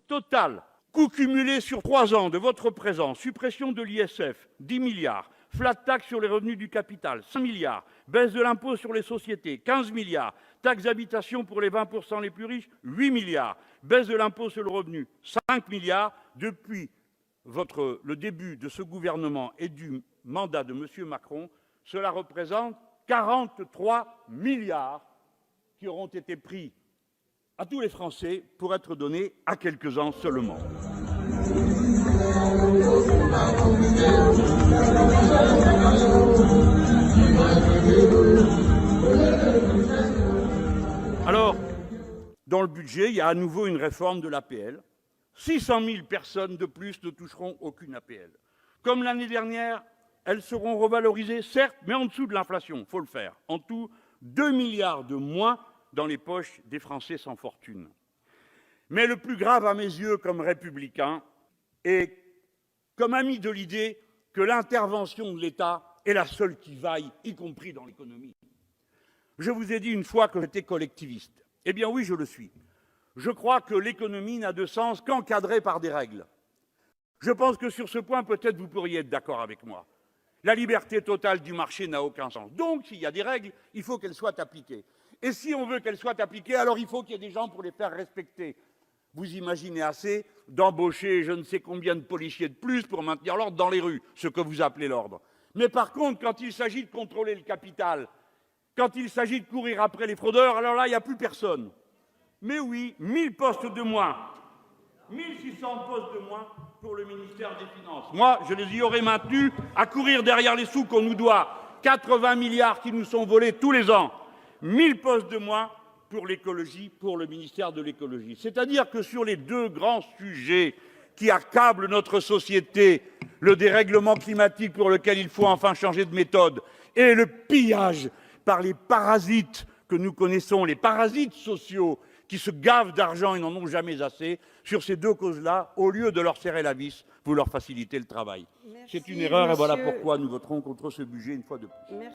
total. Coût cumulé sur 3 ans de votre présence, suppression de l'ISF, 10 milliards, flat tax sur les revenus du capital, 5 milliards, baisse de l'impôt sur les sociétés, 15 milliards, taxe d'habitation pour les 20% les plus riches, 8 milliards, baisse de l'impôt sur le revenu, 5 milliards. Depuis le début de ce gouvernement et du mandat de M. Macron, cela représente 43 milliards qui auront été pris à tous les Français pour être donnés à quelques-uns seulement. Alors, dans le budget, il y a à nouveau une réforme de l'APL. 600 000 personnes de plus ne toucheront aucune APL. Comme l'année dernière, elles seront revalorisées, certes, mais en dessous de l'inflation, il faut le faire. En tout, 2 milliards de moins dans les poches des Français sans fortune. Mais le plus grave à mes yeux comme républicain et comme ami de l'idée que l'intervention de l'État est la seule qui vaille, y compris dans l'économie. Je vous ai dit une fois que j'étais collectiviste. Eh bien oui, je le suis. Je crois que l'économie n'a de sens qu'encadrée par des règles. Je pense que sur ce point, peut-être vous pourriez être d'accord avec moi. La liberté totale du marché n'a aucun sens. Donc, s'il y a des règles, il faut qu'elles soient appliquées. Et si on veut qu'elles soient appliquées, alors il faut qu'il y ait des gens pour les faire respecter. Vous imaginez assez d'embaucher je ne sais combien de policiers de plus pour maintenir l'ordre dans les rues, ce que vous appelez l'ordre. Mais par contre, quand il s'agit de contrôler le capital, quand il s'agit de courir après les fraudeurs, alors là, il n'y a plus personne. Mais oui, 1000 postes de moins, 1600 postes de moins pour le ministère des Finances. Moi, je les y aurais maintenus à courir derrière les sous qu'on nous doit. 80 milliards qui nous sont volés tous les ans. 1000 postes de moins pour l'écologie, pour le ministère de l'écologie. C'est-à-dire que sur les deux grands sujets qui accablent notre société, le dérèglement climatique pour lequel il faut enfin changer de méthode et le pillage par les parasites que nous connaissons, les parasites sociaux qui se gavent d'argent et n'en ont jamais assez, sur ces deux causes-là, au lieu de leur serrer la vis, vous leur facilitez le travail. C'est une erreur et voilà pourquoi nous voterons contre ce budget une fois de plus.